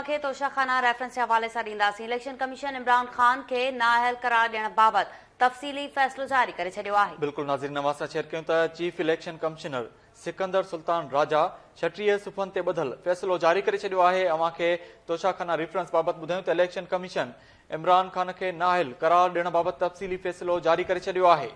तव्हांखे तोशाखाना रेफरेंस जे हवाले सां ॾींदासीं। इलेक्शन कमीशन इमरान ख़ान खे नाअहल करार ॾियण बाबति तफ़सीली फ़ैसिलो जारी करे छॾियो आहे। बिल्कुलु नाज़रीन, नवां सां शेयर कयूं त chief election commissioner Sikandar Sultan Raja 36 सुफ़नि ते ॿधल फ़ैसिलो जारी करे छॾियो आहे। अव्हांखे तोशाखाना रेफरेंस बाबति ॿुधायूं त इलेक्शन कमीशन इमरान ख़ान खे नाअहल करार ॾियण बाबति तफ़सीली फ़ैसिलो जारी करे छॾियो आहे।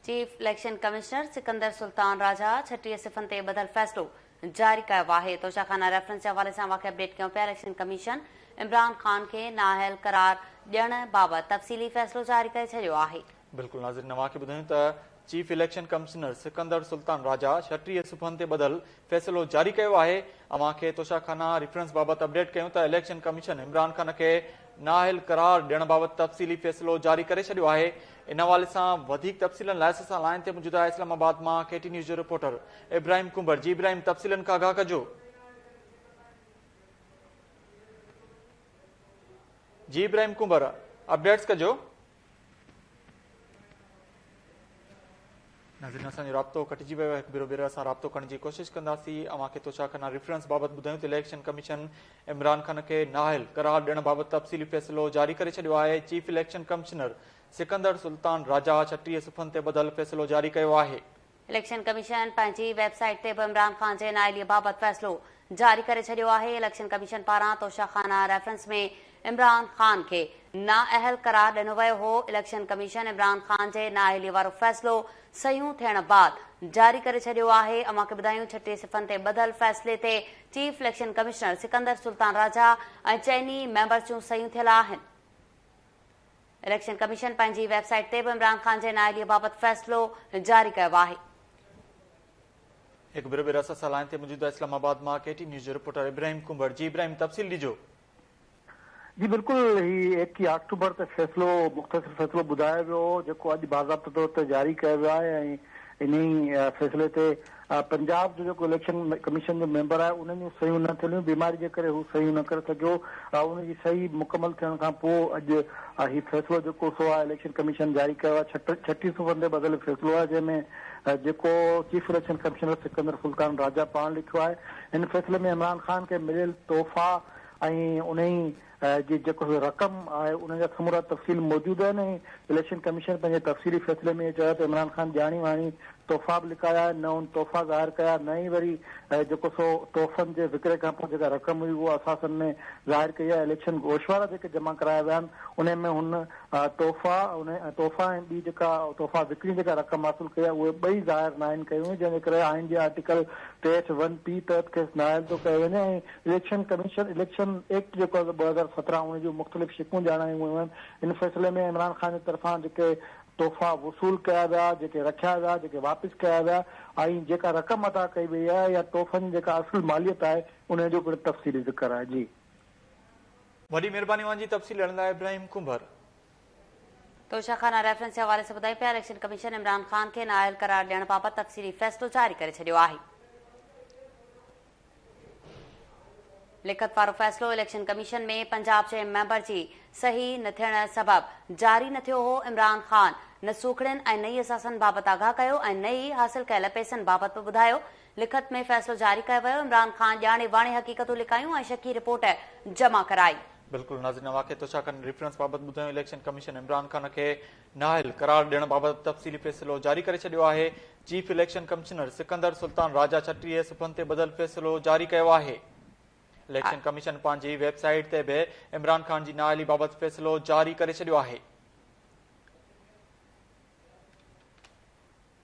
Chief election commissioner Sikandar Sultan Raja 36 सिफ़नि ते ॿधल फ़ैसिलो जारी कयो आहे। तोशाखाना रेफरेंस जे हवाले सां अव्हांखे अपडेट कयूं पिया। इलेक्शन कमीशन इमरान ख़ान खे नाअहल करार ॾियण बाबति तफ़सीली फ़ैसिलो जारी करे छॾियो आहे। बिल्कुलु नाज़रीन, अव्हांखे ॿुधायूं त chief election commissioner Sikandar Sultan Raja 36 सुफ़नि ते ॿधल फ़ैसिलो जारी कयो आहे। अव्हांखे तोशाखाना रेफरेंस बाबति अपडेट कयूं त इलेक्शन कमीशन इमरान ख़ान खे नाअहल करार ॾियण बाबति तफ़सीली फ़ैसिलो जारी करे छॾियो आहे। इन हवाले सां वधीक तफ़सीलनि लाइ असां लाइन ते मौजूद आहे इस्लामाबाद मां KT न्यूज़ जो रिपोर्टर इब्राहिम कुंबर। जी इब्राहिम, तफ़सीलनि खां आगाह कजो। जी इब्राहिम कुंबर, अपडेट्स कजो। नाज़रीन, असांजो राब्तो कटिजी वियो आहे। हिकु भेरो ॿीहर असां राब्तो करण जी कोशिशि कंदासीं। अव्हांखे तोशाखाना रेफरेंस बाबति ॿुधायूं त इलेक्शन कमीशन इमरान ख़ान खे नाअहल करार ॾियण बाबति तफ़सीली फ़ैसिलो जारी करे छॾियो आहे। Chief election commissioner Sikandar Sultan Raja 36 सुफ़नि ते ॿधल फ़ैसिलो जारी कयो आहे। इलेक्शन कमीशन पंहिंजी वेबसाइट ते बि इमरान ख़ान जे नाअहलीअ बाबति फ़ैसिलो जारी करे छॾियो आहे। इलेक्शन कमीशन पारां तोशाखाना रेफरेंस में इमरान ख़ान खे नाअहल करार ॾिनो वियो हो। इलेक्शन कमीशन इमरान ख़ान जे नाअहलीअ वारो फ़ैसिलो सयूं थियण बाद जारी करे छॾियो आहे। अव्हांखे ॿुधायूं 36 सिफ़नि ते ॿधल फ़ैसिले ते chief election commissioner Sikandar Sultan Raja ऐं चइनी मेंबर्स जूं सयूं थियल आहिनि। इलेक्शन कमीशन पंहिंजी वेबसाइट ते बि इमरान ख़ान जे नाअहलीअ बाबति फ़ैसिलो जारी कयो आहे। हिकु भेरो ॿीहर असां लाइन ते मौजूद आहे इस्लामाबाद मां KT न्यूज़ जो रिपोर्टर इब्राहिम कुंबर। जी इब्राहिम, तफ़सील ॾिजो। जी बिल्कुलु, ही 21 अक्टूबर ते फ़ैसिलो मुख़्तसिर फ़ैसिलो ॿुधायो वियो जेको अॼु बाज़ाब्ते तौर ते जारी कयो वियो आहे। ऐं इन ई फ़ैसिले ते पंजाब जो जेको इलेक्शन कमीशन जो मेंबर आहे उन्हनि जूं सयूं न थियलियूं, बीमारी जे करे हू सयूं न करे सघियो। उनजी सही मुकमल थियण खां पोइ अॼु ही फ़ैसिलो जेको सो आहे इलेक्शन कमीशन जारी कयो आहे। 36 सुफ़नि ते ॿधल फ़ैसिलो आहे जंहिंमें जेको chief election commissioner Sikandar Sultan Raja पाण लिखियो आहे। हिन फ़ैसिले में इमरान ख़ान खे मिलियल तोहफ़ा ऐं उन ई जी जेको रक़म आहे उन जा समूरा तफ़सील मौजूदु आहिनि। इलेक्शन कमीशन पंहिंजे तफ़सीली फ़ैसिले में चयो त इमरान ख़ान ॼाणी वाणी तोहफ़ा बि लिकाया, न उन तोहफ़ा ज़ाहिर कया, न ई वरी जेको सो तोहफ़नि जे विकिरे खां पोइ जेका रक़म हुई उहा असासन में ज़ाहिर कई आहे। इलेक्शन गोशवारा जेके जमा कराया विया आहिनि उन में हुन तोहफ़ा ऐं ॿी जेका तोहफ़ा विकिणी जेका रक़म हासिलु कई आहे उहे ॿई ज़ाहिर न आहिनि कयूं, जंहिंजे करे आइन जे आर्टिकल 63(1)P तहत खेसि नाअहल थो कयो वञे। ऐं इलेक्शन कमीशन इलेक्शन एक्ट जेको आहे 2017 उन जूं मुख़्तलिफ़ शिकूं ॼाणायूं वियूं आहिनि। इन फ़ैसिले में इमरान ख़ान जे तरफ़ां जेके तोहफ़ा वसूल कया विया, जेके रखिया विया, जेके वापसि कया विया ऐं जेका रक़म अदा कई वई आहे या तोहफ़नि जेका असुल मालियत आहे उन जो पिणु तफ़सीली ज़िक्र आहे। जी वॾी महिरबानी मुंहिंजी तफ़सील ॾियण लाइ इब्राहिम कुंबर। तोशाखाना रेफरेंस जे हवाले सां ॿुधाई पिया। इलेक्शन कमीशन इमरान ख़ान खे नाअहल करार ॾियण बाबति तफ़सीली फ़ैसिलो जारी करे छॾियो आहे। लिखत वारो फ़ैसिलो इलेक्शन कमीशन में पंजाब जे मेंबर जी सही न थियण सबबि जारी न थियो हो। इमरान ख़ान न सूखड़ियुनि ऐं नई असासन बाबति आगाह कयो ऐं नई हासिल कयल पैसनि बाबति बि ॿुधायो। लिखत में फ़ैसिलो जारी कयो वियो। इमरान ख़ान ॼाणे वाणे हक़ीक़तूं लिकायूं ऐं शकी रिपोर्ट जमा कराई। बिल्कुलु नाज़रीन, अव्हांखे तोशाखाना रेफरेंस बाबति ॿुधायूं। इलेक्शन कमीशन इमरान ख़ान खे नाअहल करार ॾियण बाबति तफ़सीली फ़ैसिलो जारी करे छॾियो आहे। Chief election commissioner Sikandar Sultan Raja 36 सुफ़नि ते ॿधल फ़ैसिलो जारी कयो आहे। इलेक्शन कमीशन पंहिंजी वेबसाइट ते बि इमरान ख़ान जी नाअहली बाबति फ़ैसिलो जारी करे छॾियो आहे।